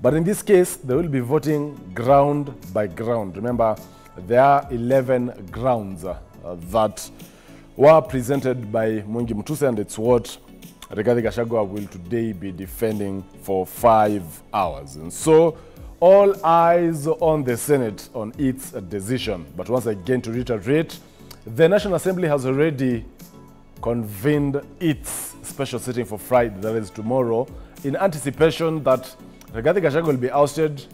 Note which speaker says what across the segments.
Speaker 1: But in this case, they will be voting ground by ground. Remember, there are 11 grounds that were presented by Mungi Mutuse, and it's what Rigathi Gachagua will today be defending for 5 hours. And so, all eyes on the Senate on its decision. But once again, to reiterate, the National Assembly has already convened its special sitting for Friday, that is tomorrow, in anticipation that Rigathi Gachagua will be ousted,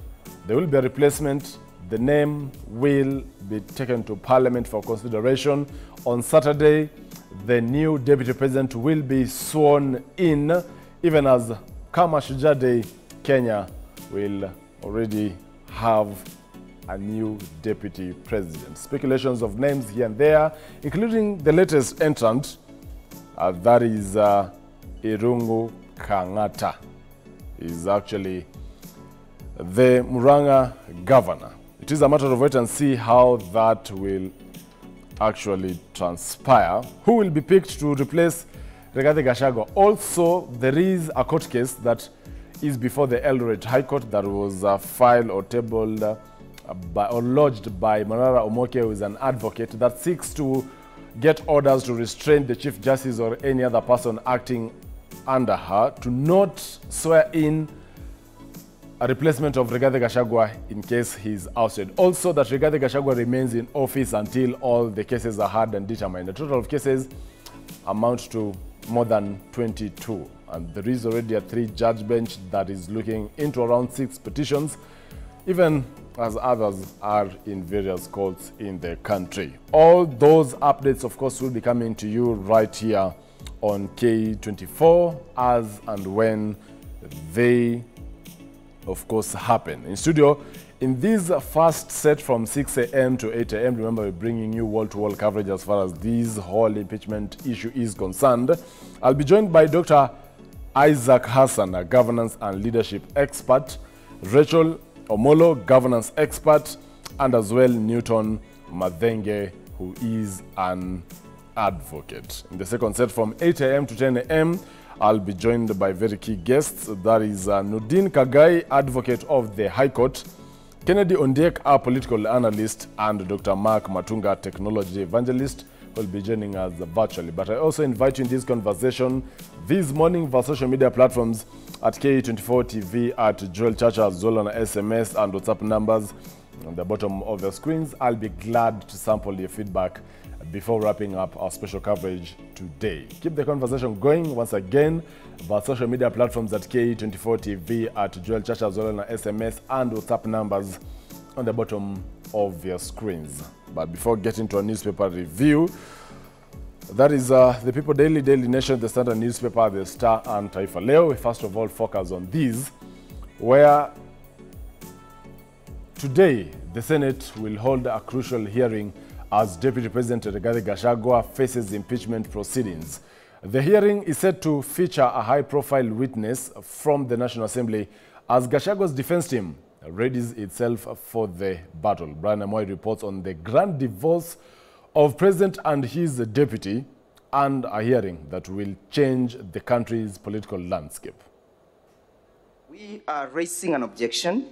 Speaker 1: there will be a replacement, the name will be taken to Parliament for consideration. On Saturday, the new Deputy President will be sworn in, even as Kama Shujaa Day, Kenya will already have a new Deputy President. Speculations of names here and there, including the latest entrant, that is Irungu Kang'ata, is actually the Murang'a governor. It is a matter of wait and see how that will actually transpire. Who will be picked to replace Rigathi Gachagua? Also, there is a court case that is before the Eldoret High Court that was filed or tabled or lodged by Manara Omoke, who is an advocate that seeks to get orders to restrain the Chief Justice or any other person acting under her to not swear in a replacement of Rigathi Gachagua in case he is ousted. Also, that Rigathi Gachagua remains in office until all the cases are heard and determined. The total of cases amount to more than 22. And there is already a 3-judge bench that is looking into around 6 petitions, even as others are in various courts in the country. All those updates, of course, will be coming to you right here on K24 as and when they, of course, happen. In studio, in this first set from 6 a.m. to 8 a.m., remember, we're bringing you wall-to-wall coverage as far as this whole impeachment issue is concerned. I'll be joined by Dr. Isaac Hassan, a governance and leadership expert, Rachel Omolo, governance expert, and as well Newton Madhenge, who is an advocate. In the second set from 8 a.m. to 10 a.m., I'll be joined by very key guests. That is Nudin Kagai, advocate of the High Court, Kennedy Ondiek, our political analyst, and Dr. Mark Matunga, technology evangelist, will be joining us virtually. But I also invite you in this conversation this morning via social media platforms at K24 TV, at Joel Chacha, as well on SMS and WhatsApp numbers on the bottom of your screens. I'll be glad to sample your feedback before wrapping up our special coverage today. Keep the conversation going once again via social media platforms at K24 TV, at Joel Chacha, as well on SMS and WhatsApp numbers on the bottom of your screens. But before getting to a newspaper review, that is the People Daily, Daily Nation, the Standard newspaper, the Star, and Taifa Leo. We first of all focus on these, where today the Senate will hold a crucial hearing as Deputy President Rigathi Gachagua faces impeachment proceedings. The hearing is set to feature a high-profile witness from the National Assembly as Gachagua's defense team readies itself for the battle. Brian Amoy reports on the grand divorce of President and his deputy, and a hearing that will change the country's political landscape.
Speaker 2: We are raising an objection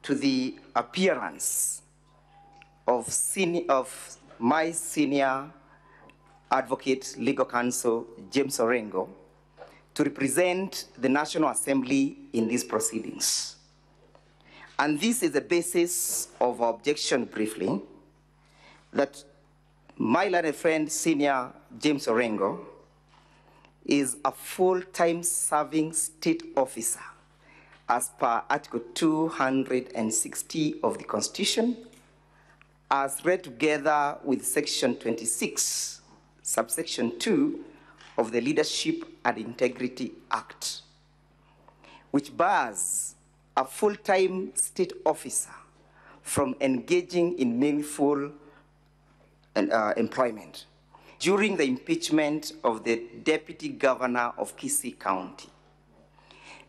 Speaker 2: to the appearance of my senior advocate, legal counsel, James Orengo, to represent the National Assembly in these proceedings. And this is the basis of our objection briefly, that my learned friend, senior James Orengo, is a full-time serving state officer as per Article 260 of the Constitution, as read together with Section 26, subsection 2 of the Leadership and Integrity Act, which bars a full-time state officer from engaging in meaningful employment. During the impeachment of the Deputy Governor of Kisii County,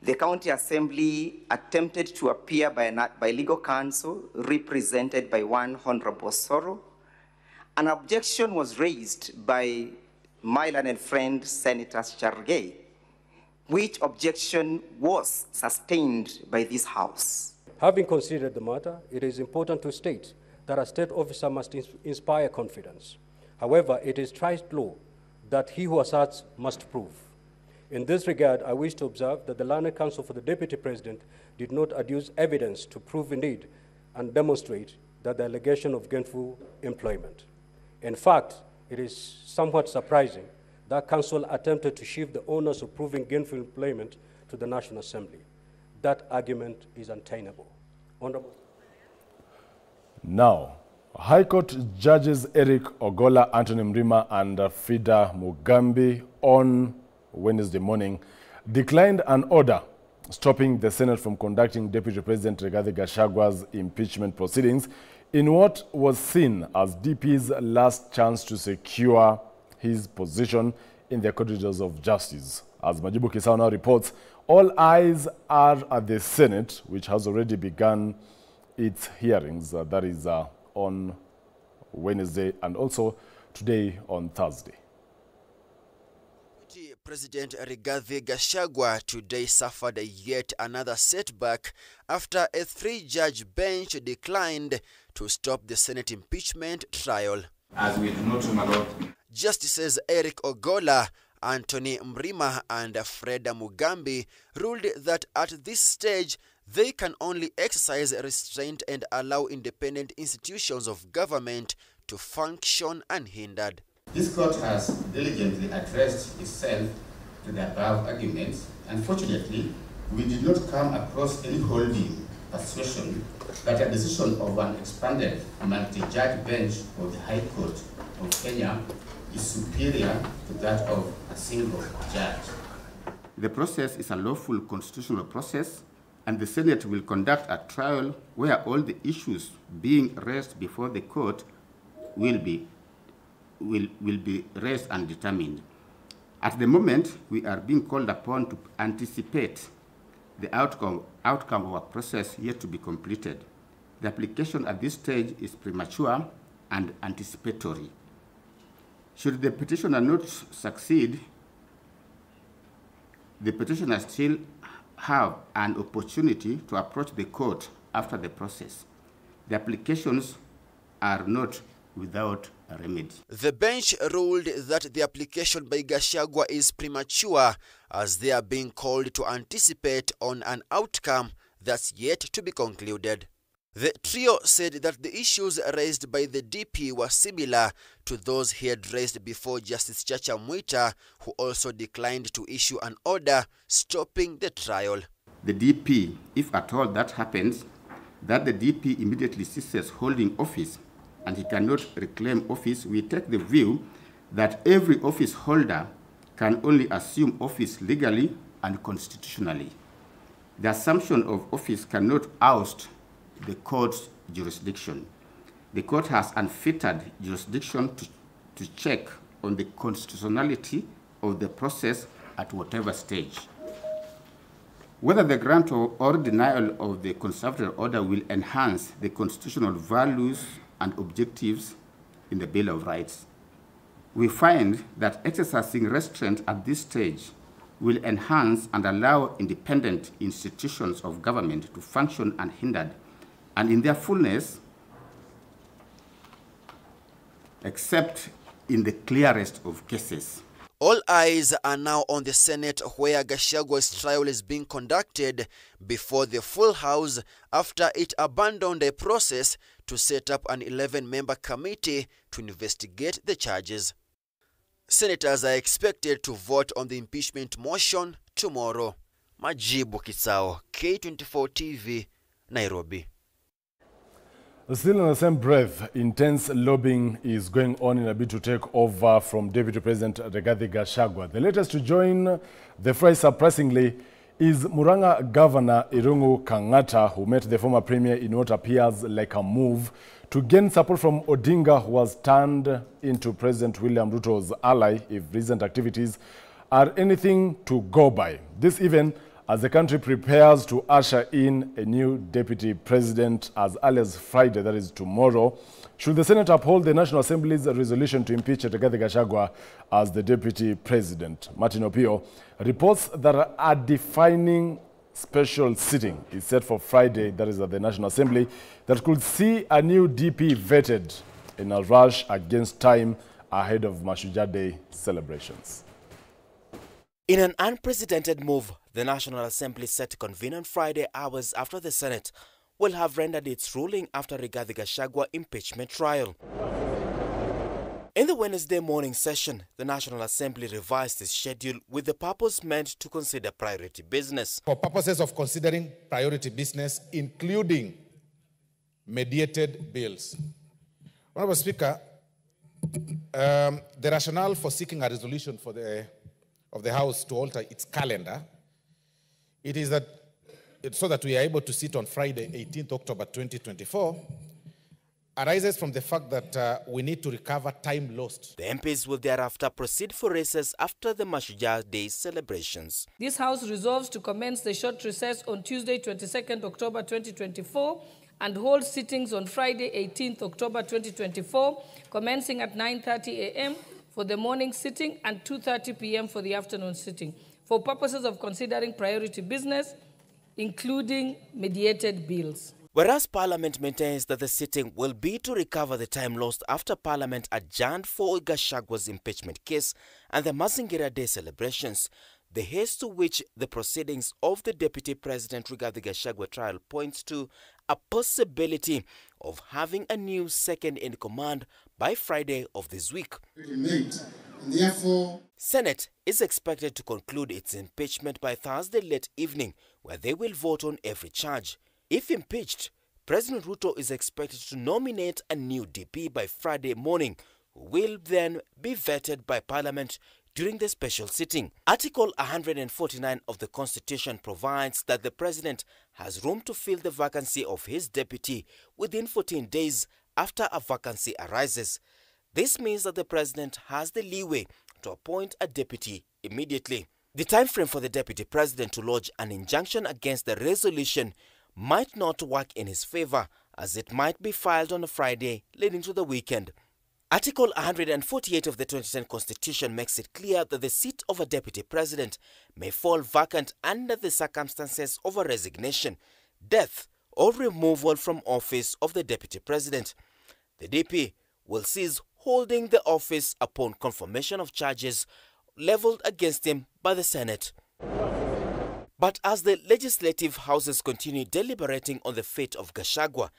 Speaker 2: the County Assembly attempted to appear by legal counsel represented by one Honorable Soro. An objection was raised by my learned friend, Senator Chargei, which objection was sustained by this House.
Speaker 3: Having considered the matter, it is important to state that a state officer must inspire confidence. However, it is trite law that he who asserts must prove. In this regard, I wish to observe that the Learned Counsel for the Deputy President did not adduce evidence to prove indeed and demonstrate that the allegation of gainful employment. In fact, it is somewhat surprising that Counsel attempted to shift the onus of proving gainful employment to the National Assembly. That argument is untenable. Honorable.
Speaker 1: Now, High Court judges Eric Ogolla, Anthony Mrima, and Frida Mugambi on Wednesday morning declined an order stopping the Senate from conducting Deputy President Rigathi Gachagwa's impeachment proceedings in what was seen as DP's last chance to secure his position in the corridors of justice. As Majibu Kisao now reports, all eyes are at the Senate, which has already begun its hearings, that is on Wednesday and also today on Thursday.
Speaker 4: President Rigathi Gachagua today suffered yet another setback after a three-judge bench declined to stop the Senate impeachment trial.
Speaker 5: As we do not allow.
Speaker 4: Justices Eric Ogolla, Anthony Mrima, and Frida Mugambi ruled that at this stage they can only exercise restraint and allow independent institutions of government to function unhindered.
Speaker 5: This court has diligently addressed itself to the above arguments. Unfortunately, we did not come across any holding persuasion that a decision of an expanded multi-judge bench of the High Court of Kenya is superior to that of a single judge. The process is a lawful constitutional process, and the Senate will conduct a trial where all the issues being raised before the court will be raised and determined. At the moment, we are being called upon to anticipate the outcome of a process yet to be completed. The application at this stage is premature and anticipatory. Should the petitioner not succeed, the petitioner still have an opportunity to approach the court after the process. The applications are not without a remedy.
Speaker 4: The bench ruled that the application by Gachagua is premature as they are being called to anticipate on an outcome that's yet to be concluded. The trio said that the issues raised by the DP were similar to those he had raised before Justice Chacha Mwita, who also declined to issue an order stopping the trial.
Speaker 5: The DP, if at all that happens, that the DP immediately ceases holding office and he cannot reclaim office, we take the view that every office holder can only assume office legally and constitutionally. The assumption of office cannot oust the court's jurisdiction. The court has unfettered jurisdiction to check on the constitutionality of the process at whatever stage. Whether the grant or denial of the conservative order will enhance the constitutional values and objectives in the Bill of Rights. We find that exercising restraint at this stage will enhance and allow independent institutions of government to function unhindered and in their fullness, except in the clearest of cases.
Speaker 4: All eyes are now on the Senate, where Gachagua's trial is being conducted before the full House after it abandoned a process to set up an 11-member committee to investigate the charges. Senators are expected to vote on the impeachment motion tomorrow. Majibu Kisao, K24 TV, Nairobi.
Speaker 1: Still in the same breath, intense lobbying is going on in a bid to take over from Deputy President Rigathi Gachagua. The latest to join the fray, surprisingly, is Murang'a Governor Irungu Kang'ata, who met the former Premier in what appears like a move to gain support from Odinga, who was turned into President William Ruto's ally if recent activities are anything to go by. This even as the country prepares to usher in a new deputy president as early as Friday, that is tomorrow. Should the Senate uphold the National Assembly's resolution to impeach Rigathi Gachagua as the deputy president? Martin Opio reports that a defining special sitting is set for Friday, that is at the National Assembly, that could see a new DP vetted in a rush against time ahead of Mashujaa Day celebrations.
Speaker 6: In an unprecedented move, the National Assembly set to convene on Friday, hours after the Senate will have rendered its ruling after Rigathi Gachagua impeachment trial. In the Wednesday morning session, the National Assembly revised its schedule with the purpose meant to consider priority business.
Speaker 7: For purposes of considering priority business, including mediated bills. Honorable Speaker, the rationale for seeking a resolution of the House to alter its calendar, it is that so that we are able to sit on Friday, 18th October 2024, arises from the fact that we need to recover time lost.
Speaker 6: The MPs will thereafter proceed for recess after the Mashujaa Day celebrations.
Speaker 8: This House resolves to commence the short recess on Tuesday, 22nd October 2024 and hold sittings on Friday, 18th October 2024, commencing at 9:30 a.m. for the morning sitting and 2:30 p.m. for the afternoon sitting, for purposes of considering priority business, including mediated bills.
Speaker 6: Whereas Parliament maintains that the sitting will be to recover the time lost after Parliament adjourned for Gachagua's impeachment case and the Mazingira Day celebrations, the haste to which the proceedings of the Deputy President Rigathi Gachagua trial points to a possibility of having a new second-in-command by Friday of this week.
Speaker 9: Therefore,
Speaker 6: Senate is expected to conclude its impeachment by Thursday late evening, where they will vote on every charge. If impeached, President Ruto is expected to nominate a new DP by Friday morning, who will then be vetted by Parliament during the special sitting. Article 149 of the Constitution provides that the President has room to fill the vacancy of his deputy within 14 days after a vacancy arises. This means that the President has the leeway to appoint a deputy immediately. The time frame for the Deputy President to lodge an injunction against the resolution might not work in his favor, as it might be filed on a Friday leading to the weekend. Article 148 of the 2010 Constitution makes it clear that the seat of a Deputy President may fall vacant under the circumstances of a resignation, death, or removal from office of the Deputy President. The DP will cease holding the office upon confirmation of charges leveled against him by the Senate. But as the legislative houses continue deliberating on the fate of Gachagua,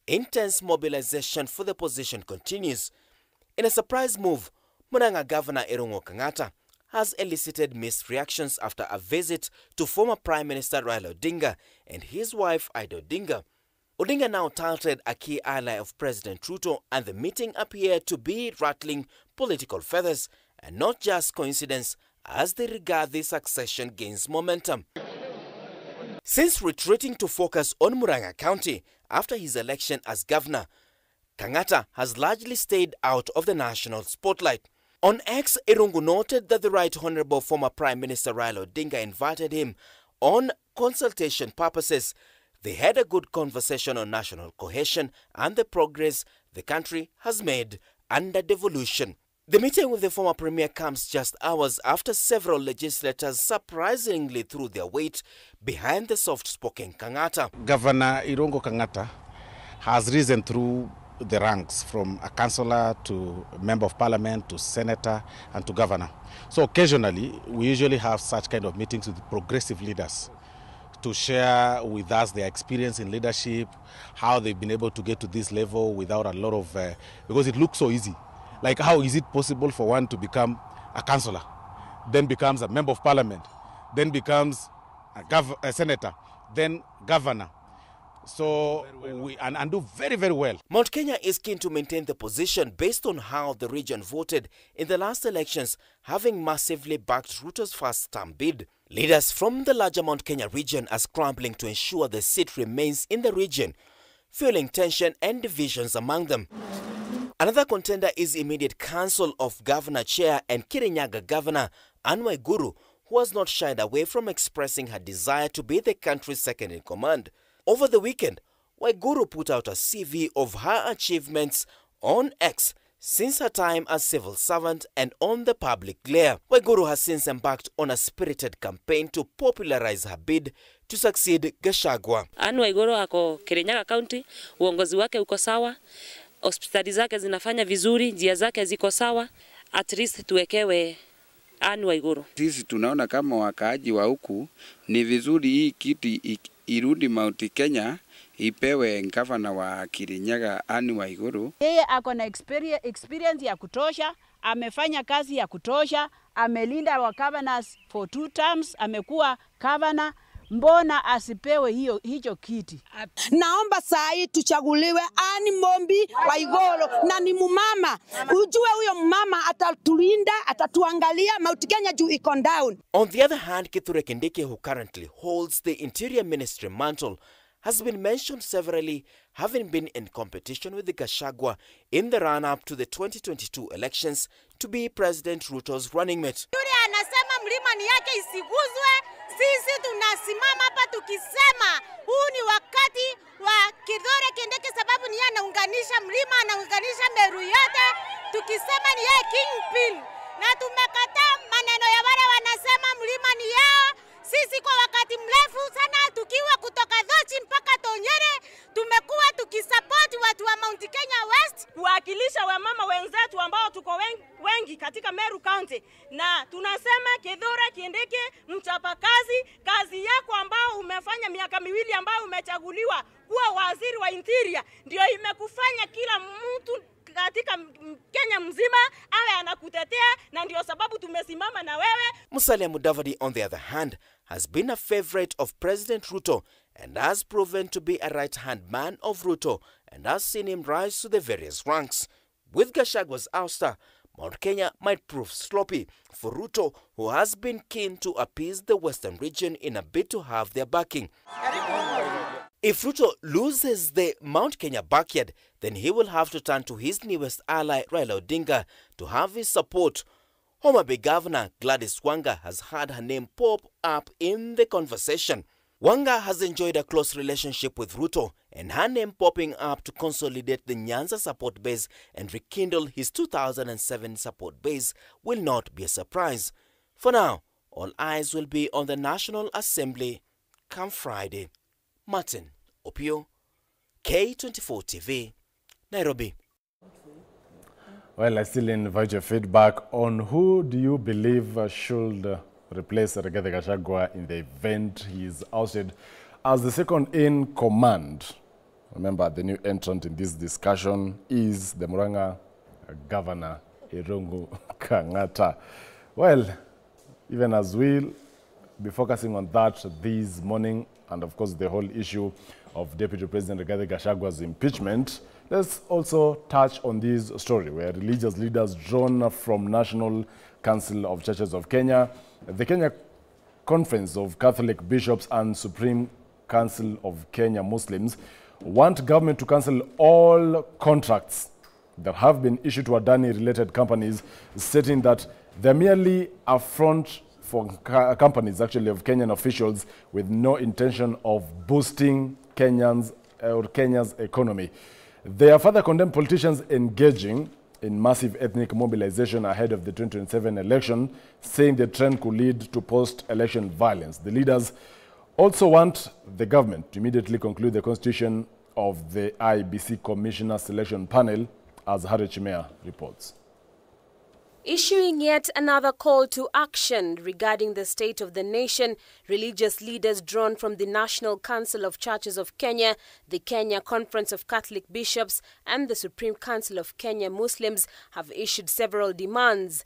Speaker 6: intense mobilization for the position continues. In a surprise move, Murang'a Governor Irungu Kang'ata has elicited mixed reactions after a visit to former Prime Minister Raila Odinga and his wife Ida Odinga. Odinga now touted a key ally of President Ruto, and the meeting appeared to be rattling political feathers, and not just coincidence as they regard the succession gains momentum. Since retreating to focus on Murang'a County after his election as governor, Kang'ata has largely stayed out of the national spotlight. On X, Irungu noted that the Right Honourable former Prime Minister Raila Odinga invited him on consultation purposes. They had a good conversation on national cohesion and the progress the country has made under devolution. The meeting with the former premier comes just hours after several legislators surprisingly threw their weight behind the soft-spoken Kang'ata.
Speaker 7: Governor Irungu Kang'ata has risen through the ranks from a councillor to a member of parliament to senator and to governor. So occasionally we usually have such kind of meetings with progressive leaders to share with us their experience in leadership, how they've been able to get to this level without a lot of, because it looks so easy. Like, how is it possible for one to become a councillor, then becomes a member of parliament, then becomes a senator, then governor? So we do very, very well.
Speaker 6: Mount Kenya is keen to maintain the position based on how the region voted in the last elections, having massively backed Ruto's first-term bid. Leaders from the larger Mount Kenya region are scrambling to ensure the seat remains in the region, fueling tension and divisions among them. Another contender is immediate Council of Governor Chair and Kirinyaga Governor Anne Waiguru, who has not shied away from expressing her desire to be the country's second in command. Over the weekend, Waiguru put out a CV of her achievements on X since her time as civil servant and on the public glare. Waiguru has since embarked on a spirited campaign to popularize her bid to succeed Gachagua.
Speaker 9: Anne Waiguru ako Kirinyaga County, uongozi wake uko sawa, hospitali zake zinafanya vizuri, njia zake ziko sawa, at least tuwekewe Anne Waiguru.
Speaker 10: Sisi tunaona kama wakaaji wa huku ni vizuri hii kiti irudi Mount Kenya, ipewe gavana wa Kirinyaga Anne Waiguru.
Speaker 11: Yeye ako na experience ya kutosha, amefanya kazi ya kutosha, amelinda wa governors for 2 terms, amekuwa governor. Mbona asipewe hicho kiti?
Speaker 12: Naomba saa hii tuchaguliwe Anne Mombi Waiguru, na ni mumama. Ujue huyo mama atatulinda, atatuangalia Mount Kenya juu iko down.
Speaker 6: On the other hand, Kithure Kindiki, who currently holds the Interior Ministry mantle, has been mentioned severally having been in competition with the Gachagua in the run-up to the 2022 elections to be President Ruto's running mate.
Speaker 13: Yule anasema mlima ni yake isiguzwe. Sisi tunasimama hapa tukisema huu ni wakati wa Kithure Kindiki, sababu ni yeye anaunganisha mlima, anaunganisha Meru yote, tukisema ni yeye kingpin. Na tumekataa maneno ya wale wanasema mlima ni yao. Sisi kwa wakati mrefu sana tukiwa kutoka Dhochi mpaka Tonyere tumekuwa tukisupport watu wa Mount Kenya West,
Speaker 14: kuwakilisha wamama wenzetu ambao tuko wengi katika Meru County, na tunasema Kithure Kindiki, mchapakazi, kazi yako ambao umefanya miaka miwili ambao umechaguliwa kuwa waziri wa Interior ndio imekufanya kila mtu katika Kenya mzima awe anakutetea, na ndio sababu tumesimama na wewe.
Speaker 6: Musalia Mudavadi, on the other hand, has been a favorite of President Ruto and has proven to be a right-hand man of Ruto and has seen him rise to the various ranks. With Gachagua's ouster, Mount Kenya might prove sloppy for Ruto, who has been keen to appease the Western region in a bid to have their backing. If Ruto loses the Mount Kenya backyard, then he will have to turn to his newest ally, Raila Odinga, to have his support. Homa Bay Governor Gladys Wanga has had her name pop up in the conversation. Wanga has enjoyed a close relationship with Ruto, and her name popping up to consolidate the Nyanza support base and rekindle his 2007 support base will not be a surprise. For now, all eyes will be on the National Assembly come Friday. Martin Opio, K24 TV, Nairobi.
Speaker 1: Well, I still invite your feedback on who do you believe should replace Rigathi Gachagua in the event he is ousted as the second in command. Remember, the new entrant in this discussion is the Murang'a Governor, Irungu Kang'ata. Well, even as we'll be focusing on that this morning, and of course the whole issue of Deputy President Rigathi Gachagua's impeachment, let's also touch on this story where religious leaders drawn from National Council of Churches of Kenya, the Kenya Conference of Catholic Bishops and Supreme Council of Kenya Muslims want government to cancel all contracts that have been issued to Adani-related companies, stating that they're merely a front for companies, actually, of Kenyan officials with no intention of boosting Kenya's economy. They have further condemned politicians engaging in massive ethnic mobilization ahead of the 2027 election, saying the trend could lead to post-election violence. The leaders also want the government to immediately conclude the constitution of the IBC Commissioner Selection Panel, as Harry Chimea reports.
Speaker 15: Issuing yet another call to action regarding the state of the nation, religious leaders drawn from the National Council of Churches of Kenya, the Kenya Conference of Catholic Bishops, and the Supreme Council of Kenya Muslims have issued several demands.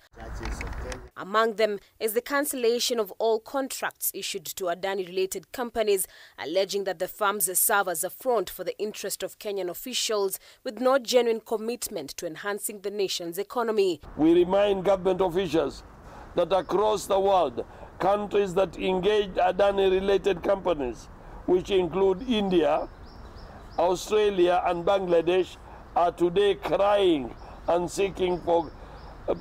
Speaker 15: Among them is the cancellation of all contracts issued to Adani-related companies, alleging that the firms serve as a front for the interest of Kenyan officials with no genuine commitment to enhancing the nation's economy.
Speaker 16: We remind government officials that across the world, countries that engage Adani-related companies, which include India, Australia and Bangladesh, are today crying and seeking for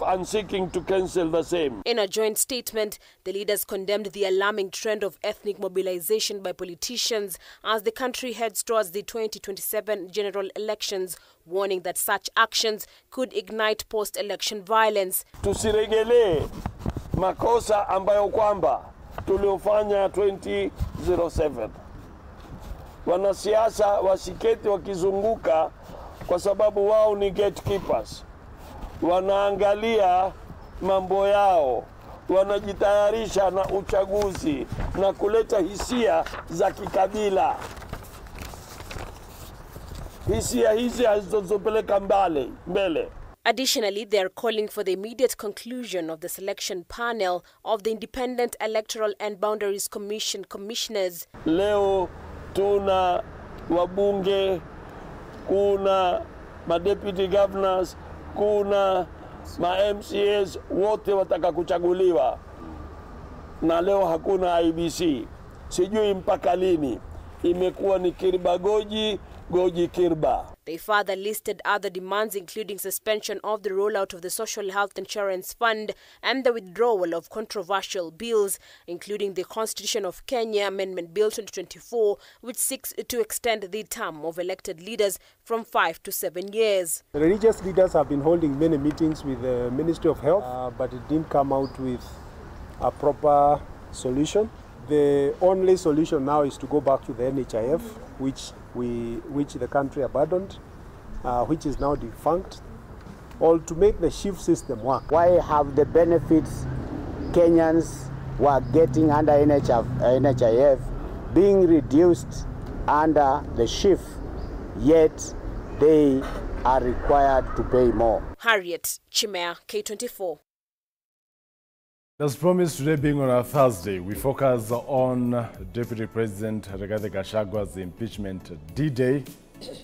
Speaker 16: and seeking to cancel the same.
Speaker 15: In a joint statement, the leaders condemned the alarming trend of ethnic mobilization by politicians as the country heads towards the 2027 general elections, warning that such actions could ignite post-election violence.
Speaker 16: Tusiregelee makosa ambayo kwamba tuliofanya 2007. Wanasiasa wasiketi wakizunguka kwa sababu wao ni gatekeepers. Wanaangalia mambo yao, wanajitayarisha na uchaguzi na kuleta hisia za kikabila. Hisia hizi hazizopeleka mbele.
Speaker 15: Additionally, they are calling for the immediate conclusion of the selection panel of the Independent Electoral and Boundaries Commission commissioners.
Speaker 16: Leo tuna wabunge, kuna deputy governors, kuna MCAs, wote wataka kuchaguliwa. Na leo hakuna IBC. Sijui mpaka lini. Imekuwa ni kirba goji kirba.
Speaker 15: They further listed other demands including suspension of the rollout of the Social Health Insurance Fund and the withdrawal of controversial bills, including the Constitution of Kenya Amendment Bill 2024, which seeks to extend the term of elected leaders from 5 to 7 years.
Speaker 17: The religious leaders have been holding many meetings with the Ministry of Health, but it didn't come out with a proper solution. The only solution now is to go back to the NHIF, which the country abandoned, which is now defunct, or to make the shift system work.
Speaker 18: Why have the benefits Kenyans were getting under NHIF being reduced under the shift, yet they are required to pay more?
Speaker 15: Harriet Chimea, K24.
Speaker 1: As promised, today being on a Thursday, we focus on Deputy President Rigathi Gachagwa's impeachment D-Day.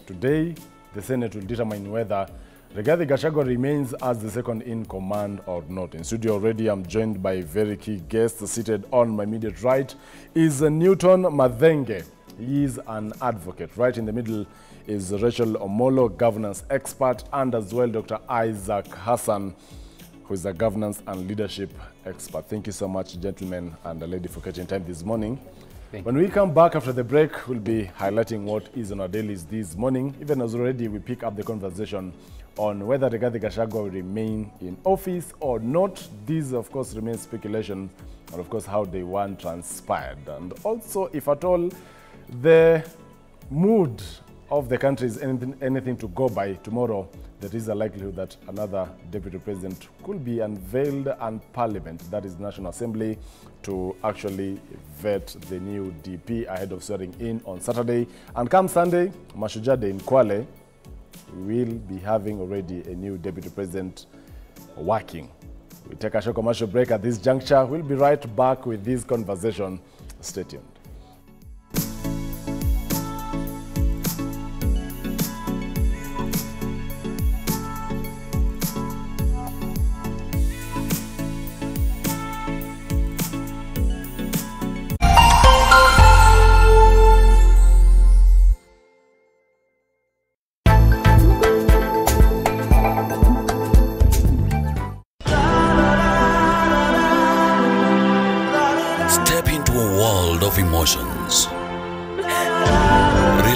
Speaker 1: Today, the Senate will determine whether Rigathi Gachagua remains as the second in command or not. In studio already, I'm joined by very key guests. Seated on my immediate right is Newton Madhenge. He is an advocate. Right in the middle is Rachel Omolo, governance expert, and as well Dr. Isaac Hassan, who is a governance and leadership expert. Thank you so much, gentlemen and a lady, for catching time this morning. When we come back after the break, we'll be highlighting what is on our dailies this morning. Even as already we pick up the conversation on whether Rigathi Gachagua will remain in office or not. This, of course, remains speculation, and of course, how day one transpired. And also, if at all, the mood of the country is anything to go by tomorrow, there is a likelihood that another deputy president could be unveiled and Parliament, that is National Assembly, to actually vet the new DP ahead of swearing in on Saturday. And come Sunday, Mashujaa Day in Kwale, we will be having already a new deputy president working. We take a short commercial break at this juncture. We'll be right back with this conversation. Stay tuned.
Speaker 19: Emotions,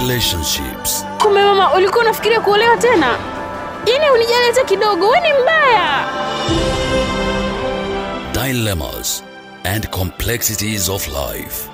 Speaker 19: relationships.
Speaker 20: Kumbe mama, ulikuwa unafikiria kuolewa tena? Yaani unijaleta kidogo, wewe ni mbaya.
Speaker 19: Dilemmas and complexities of life.